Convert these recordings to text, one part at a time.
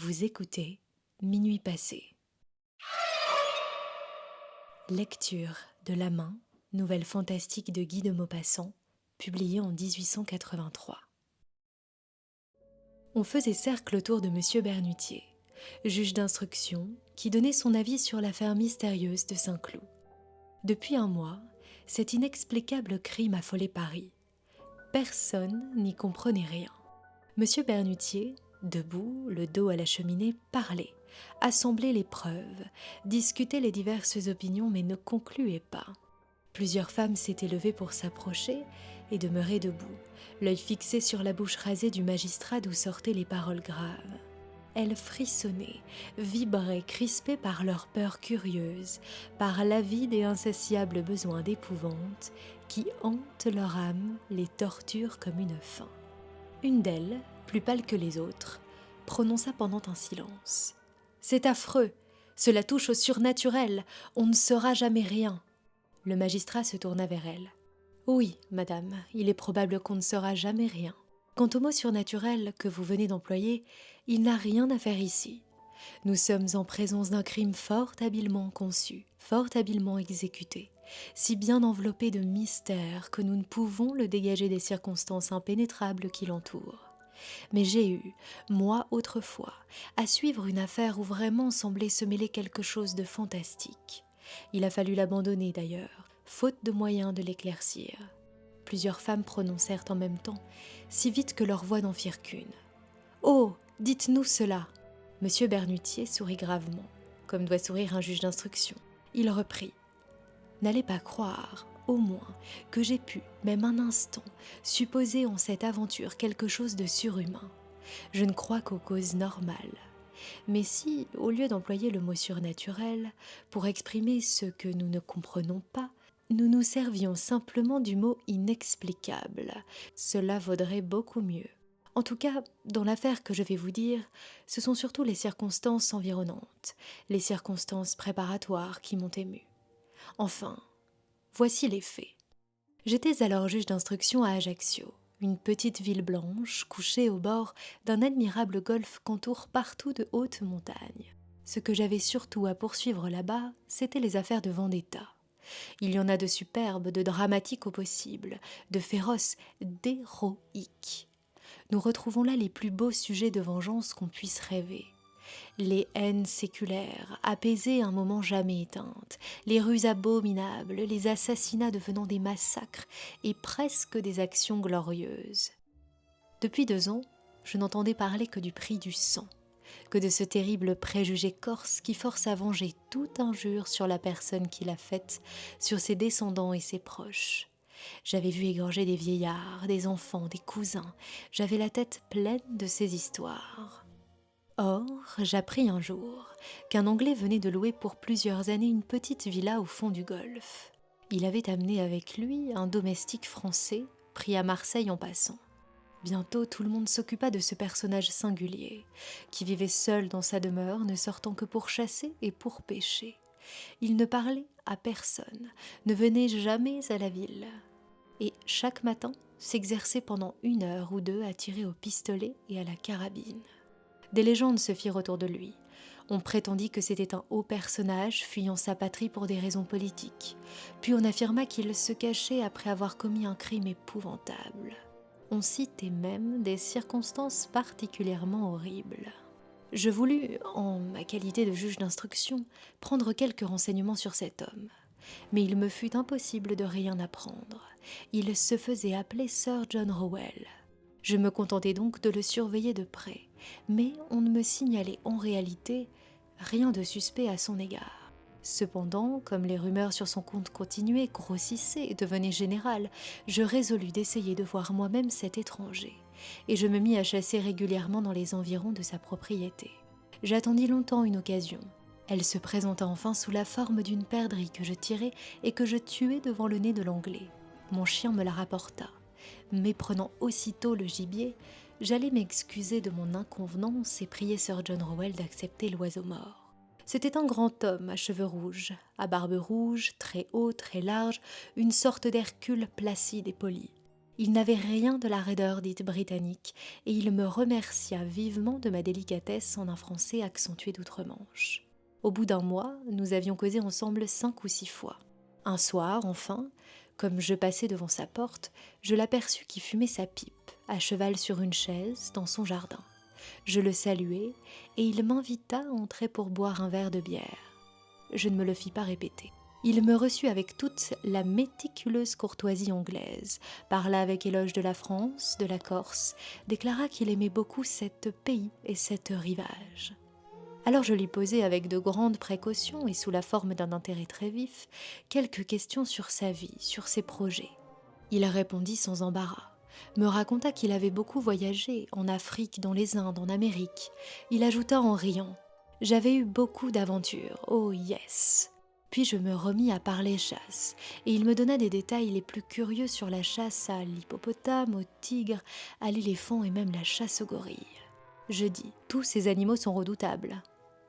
Vous écoutez Minuit passé. Lecture de La Main, nouvelle fantastique de Guy de Maupassant, publiée en 1883. On faisait cercle autour de M. Bernutier, juge d'instruction, qui donnait son avis sur l'affaire mystérieuse de Saint-Cloud. Depuis un mois, cet inexplicable crime affolait Paris. Personne n'y comprenait rien. M. Bernutier, debout, le dos à la cheminée, parlait, assemblait les preuves, discutait les diverses opinions mais ne concluait pas. Plusieurs femmes s'étaient levées pour s'approcher et demeuraient debout, l'œil fixé sur la bouche rasée du magistrat d'où sortaient les paroles graves. Elles frissonnaient, vibraient, crispées par leur peur curieuse, par l'avide et insatiable besoin d'épouvante qui hante leur âme, les torture comme une faim. Une d'elles, plus pâle que les autres, prononça pendant un silence. « C'est affreux, cela touche au surnaturel, on ne saura jamais rien. » Le magistrat se tourna vers elle. « Oui, madame, il est probable qu'on ne saura jamais rien. Quant au mot surnaturel que vous venez d'employer, il n'a rien à faire ici. Nous sommes en présence d'un crime fort habilement conçu, fort habilement exécuté, si bien enveloppé de mystère que nous ne pouvons le dégager des circonstances impénétrables qui l'entourent. Mais j'ai eu, moi autrefois, à suivre une affaire où vraiment semblait se mêler quelque chose de fantastique. Il a fallu l'abandonner d'ailleurs, faute de moyens de l'éclaircir. Plusieurs femmes prononcèrent en même temps, si vite que leurs voix n'en firent qu'une. « Oh, dites-nous cela !» Monsieur Bernutier sourit gravement, comme doit sourire un juge d'instruction. Il reprit. « N'allez pas croire, au moins, que j'ai pu, même un instant, supposer en cette aventure quelque chose de surhumain. Je ne crois qu'aux causes normales. Mais si, au lieu d'employer le mot surnaturel, pour exprimer ce que nous ne comprenons pas, nous nous servions simplement du mot inexplicable, cela vaudrait beaucoup mieux. En tout cas, dans l'affaire que je vais vous dire, ce sont surtout les circonstances environnantes, les circonstances préparatoires qui m'ont ému. Enfin, voici les faits. J'étais alors juge d'instruction à Ajaccio, une petite ville blanche couchée au bord d'un admirable golfe qu'entourent partout de hautes montagnes. Ce que j'avais surtout à poursuivre là-bas, c'étaient les affaires de vendetta. Il y en a de superbes, de dramatiques au possible, de féroces, d'héroïques. Nous retrouvons là les plus beaux sujets de vengeance qu'on puisse rêver. Les haines séculaires, apaisées un moment jamais éteintes, les ruses abominables, les assassinats devenant des massacres et presque des actions glorieuses. Depuis 2 ans, je n'entendais parler que du prix du sang, que de ce terrible préjugé corse qui force à venger toute injure sur la personne qui l'a faite, sur ses descendants et ses proches. J'avais vu égorger des vieillards, des enfants, des cousins, j'avais la tête pleine de ces histoires. Or, j'appris un jour qu'un Anglais venait de louer pour plusieurs années une petite villa au fond du golfe. Il avait amené avec lui un domestique français, pris à Marseille en passant. Bientôt, tout le monde s'occupa de ce personnage singulier, qui vivait seul dans sa demeure, ne sortant que pour chasser et pour pêcher. Il ne parlait à personne, ne venait jamais à la ville. Et chaque matin, s'exerçait pendant 1 heure ou 2 à tirer au pistolet et à la carabine. Des légendes se firent autour de lui. On prétendit que c'était un haut personnage fuyant sa patrie pour des raisons politiques. Puis on affirma qu'il se cachait après avoir commis un crime épouvantable. On citait même des circonstances particulièrement horribles. Je voulus, en ma qualité de juge d'instruction, prendre quelques renseignements sur cet homme. Mais il me fut impossible de rien apprendre. Il se faisait appeler Sir John Rowell. Je me contentai donc de le surveiller de près, mais on ne me signalait en réalité rien de suspect à son égard. Cependant, comme les rumeurs sur son compte continuaient, grossissaient et devenaient générales, je résolus d'essayer de voir moi-même cet étranger, et je me mis à chasser régulièrement dans les environs de sa propriété. J'attendis longtemps une occasion. Elle se présenta enfin sous la forme d'une perdrix que je tirai et que je tuai devant le nez de l'Anglais. Mon chien me la rapporta. Méprenant aussitôt le gibier, j'allais m'excuser de mon inconvenance et prier Sir John Rowell d'accepter l'oiseau mort. C'était un grand homme à cheveux rouges, à barbe rouge, très haut, très large, une sorte d'Hercule placide et poli. Il n'avait rien de la raideur dite britannique, et il me remercia vivement de ma délicatesse en un français accentué d'outre-Manche. Au bout d'un mois, nous avions causé ensemble 5 ou 6 fois. Un soir, enfin, comme je passais devant sa porte, je l'aperçus qui fumait sa pipe, à cheval sur une chaise, dans son jardin. Je le saluai, et il m'invita à entrer pour boire un verre de bière. Je ne me le fis pas répéter. Il me reçut avec toute la méticuleuse courtoisie anglaise, parla avec éloge de la France, de la Corse, déclara qu'il aimait beaucoup cet pays et cet rivage. Alors je lui posai avec de grandes précautions et sous la forme d'un intérêt très vif, quelques questions sur sa vie, sur ses projets. Il répondit sans embarras, me raconta qu'il avait beaucoup voyagé, en Afrique, dans les Indes, en Amérique. Il ajouta en riant, « J'avais eu beaucoup d'aventures, oh yes !» Puis je me remis à parler chasse, et il me donna des détails les plus curieux sur la chasse à l'hippopotame, au tigre, à l'éléphant et même la chasse au gorille. Je dis, « Tous ces animaux sont redoutables. »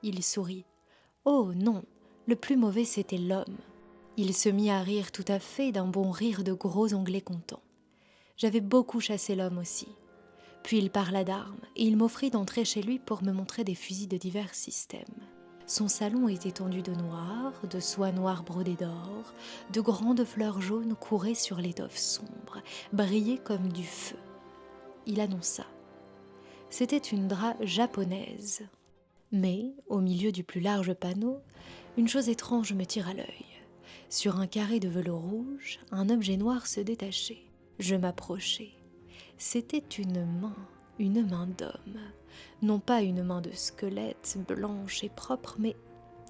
Il sourit. « Oh non, le plus mauvais c'était l'homme. » Il se mit à rire tout à fait d'un bon rire de gros Anglais contents. J'avais beaucoup chassé l'homme aussi. Puis il parla d'armes, et il m'offrit d'entrer chez lui pour me montrer des fusils de divers systèmes. Son salon était tendu de noir, de soie noire brodée d'or, de grandes fleurs jaunes couraient sur l'étoffe sombre, brillaient comme du feu. Il annonça. C'était une drap japonaise. Mais, au milieu du plus large panneau, une chose étrange me tira l'œil. Sur un carré de velours rouge, un objet noir se détachait. Je m'approchai. C'était une main d'homme. Non pas une main de squelette, blanche et propre, mais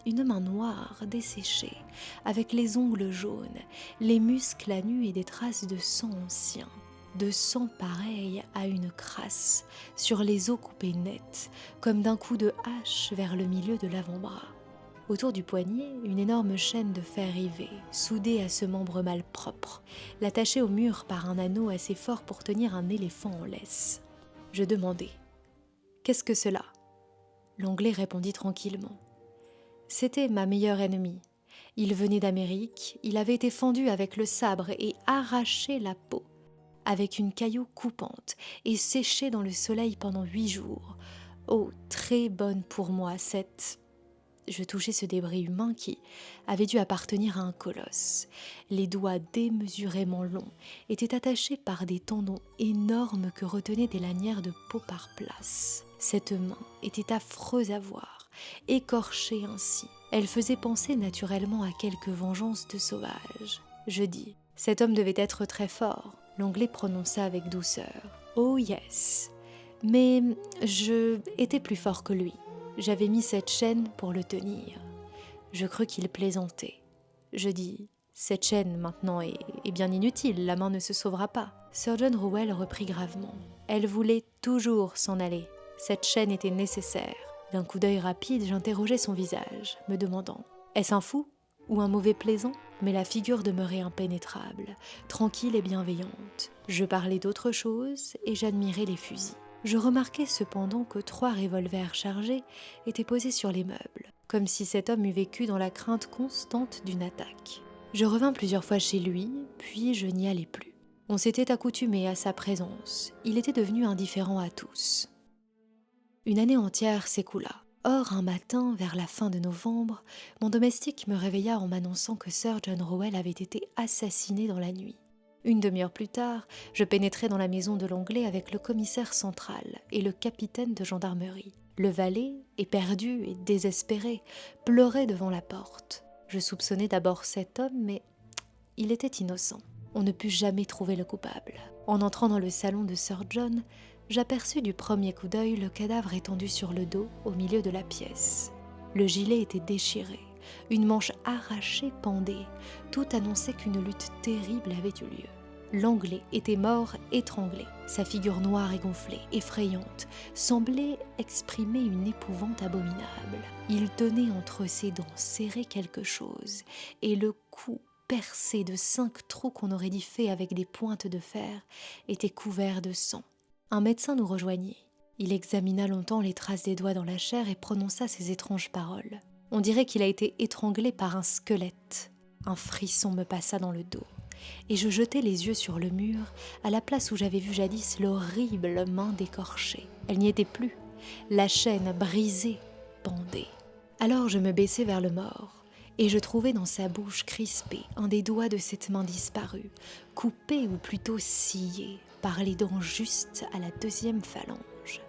une main noire, desséchée, avec les ongles jaunes, les muscles à nu et des traces de sang ancien. De sang pareil à une crasse, sur les os coupés nets, comme d'un coup de hache vers le milieu de l'avant-bras. Autour du poignet, une énorme chaîne de fer rivé, soudée à ce membre malpropre, l'attachait au mur par un anneau assez fort pour tenir un éléphant en laisse. Je demandai « Qu'est-ce que cela ?» L'Anglais répondit tranquillement. « C'était ma meilleure ennemie. Il venait d'Amérique, il avait été fendu avec le sabre et arraché la peau, avec une caillou coupante, et séché dans le soleil pendant 8 jours. Oh, très bonne pour moi, cette... » Je touchai ce débris humain qui avait dû appartenir à un colosse. Les doigts démesurément longs étaient attachés par des tendons énormes que retenaient des lanières de peau par place. Cette main était affreuse à voir, écorchée ainsi. Elle faisait penser naturellement à quelque vengeance de sauvage. Je dis, cet homme devait être très fort. L'Anglais prononça avec douceur. Oh yes, mais je étais plus fort que lui. J'avais mis cette chaîne pour le tenir. Je crus qu'il plaisantait. Je dis, cette chaîne maintenant est bien inutile, la main ne se sauvera pas. Sir John Rowell reprit gravement. Elle voulait toujours s'en aller. Cette chaîne était nécessaire. D'un coup d'œil rapide, j'interrogeai son visage, me demandant, est-ce un fou ou un mauvais plaisant ? Mais la figure demeurait impénétrable, tranquille et bienveillante. Je parlais d'autre chose et j'admirais les fusils. Je remarquai cependant que 3 revolvers chargés étaient posés sur les meubles, comme si cet homme eût vécu dans la crainte constante d'une attaque. Je revins plusieurs fois chez lui, puis je n'y allai plus. On s'était accoutumé à sa présence, il était devenu indifférent à tous. Une année entière s'écoula. Or, un matin, vers la fin de novembre, mon domestique me réveilla en m'annonçant que Sir John Rowell avait été assassiné dans la nuit. Une demi-heure plus tard, je pénétrai dans la maison de l'Anglais avec le commissaire central et le capitaine de gendarmerie. Le valet, éperdu et désespéré, pleurait devant la porte. Je soupçonnai d'abord cet homme, mais il était innocent. On ne put jamais trouver le coupable. En entrant dans le salon de Sir John, j'aperçus du premier coup d'œil le cadavre étendu sur le dos au milieu de la pièce. Le gilet était déchiré. Une manche arrachée pendait. Tout annonçait qu'une lutte terrible avait eu lieu. L'Anglais était mort étranglé. Sa figure noire et gonflée, effrayante, semblait exprimer une épouvante abominable. Il tenait entre ses dents serrées quelque chose, et le cou, percé de 5 trous qu'on aurait dit faits avec des pointes de fer, était couvert de sang. Un médecin nous rejoignit. Il examina longtemps les traces des doigts dans la chair et prononça ces étranges paroles. On dirait qu'il a été étranglé par un squelette. Un frisson me passa dans le dos. et je jetai les yeux sur le mur, à la place où j'avais vu jadis l'horrible main décorchée. Elle n'y était plus, la chaîne brisée pendait. Alors je me baissai vers le mort, et je trouvai dans sa bouche crispée un des doigts de cette main disparue, coupé ou plutôt scié par les dents justes à la deuxième phalange.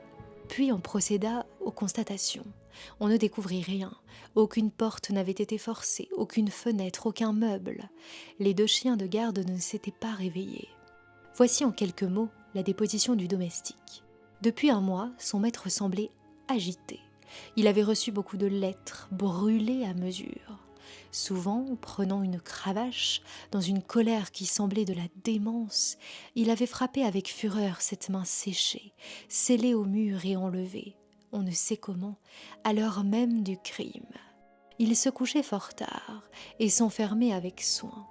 Puis on procéda aux constatations. On ne découvrit rien. Aucune porte n'avait été forcée, aucune fenêtre, aucun meuble. Les 2 chiens de garde ne s'étaient pas réveillés. Voici en quelques mots la déposition du domestique. Depuis un mois, son maître semblait agité. Il avait reçu beaucoup de lettres, brûlées à mesure. Souvent, prenant une cravache, dans une colère qui semblait de la démence, il avait frappé avec fureur cette main séchée, scellée au mur et enlevée, on ne sait comment, à l'heure même du crime. Il se couchait fort tard et s'enfermait avec soin.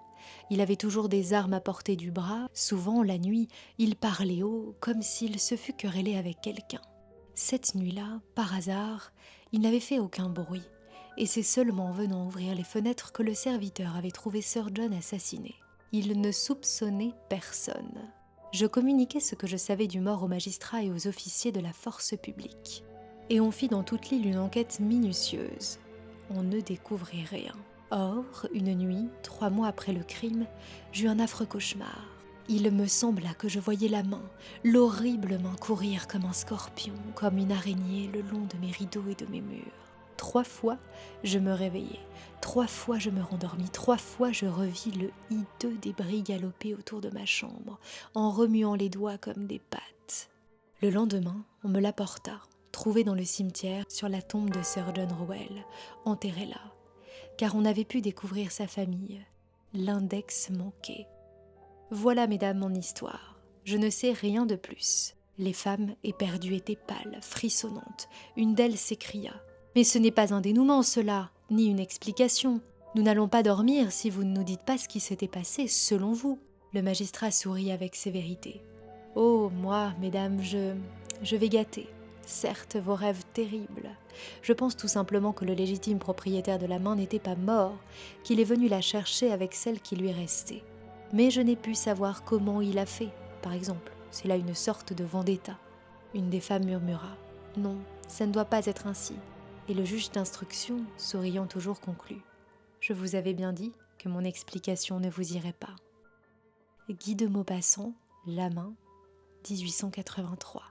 Il avait toujours des armes à portée du bras. Souvent, la nuit, il parlait haut, comme s'il se fût querellé avec quelqu'un. Cette nuit-là, par hasard, il n'avait fait aucun bruit, et c'est seulement en venant ouvrir les fenêtres que le serviteur avait trouvé Sir John assassiné. Il ne soupçonnait personne. Je communiquai ce que je savais du mort aux magistrats et aux officiers de la force publique. Et on fit dans toute l'île une enquête minutieuse. On ne découvrit rien. Or, une nuit, 3 mois après le crime, j'eus un affreux cauchemar. Il me sembla que je voyais la main, l'horrible main courir comme un scorpion, comme une araignée le long de mes rideaux et de mes murs. 3 fois, je me réveillai. 3 fois, je me rendormis. 3 fois, je revis le hideux débris galoper autour de ma chambre, en remuant les doigts comme des pattes. Le lendemain, on me l'apporta, trouvé dans le cimetière sur la tombe de Sir John Rowell, enterré là, car on avait pu découvrir sa famille. L'index manquait. Voilà, mesdames, mon histoire. Je ne sais rien de plus. Les femmes éperdues étaient pâles, frissonnantes. Une d'elles s'écria : « Mais ce n'est pas un dénouement, cela, ni une explication. Nous n'allons pas dormir si vous ne nous dites pas ce qui s'était passé, selon vous. » Le magistrat sourit avec sévérité. « Oh, moi, mesdames, je vais gâter. Certes, vos rêves terribles. Je pense tout simplement que le légitime propriétaire de la main n'était pas mort, qu'il est venu la chercher avec celle qui lui restait. Mais je n'ai pu savoir comment il a fait, par exemple. C'est là une sorte de vendetta. » Une des femmes murmura : « Non, ça ne doit pas être ainsi. » Et le juge d'instruction, souriant toujours, conclut : « Je vous avais bien dit que mon explication ne vous irait pas. » Guy de Maupassant, La main, 1883.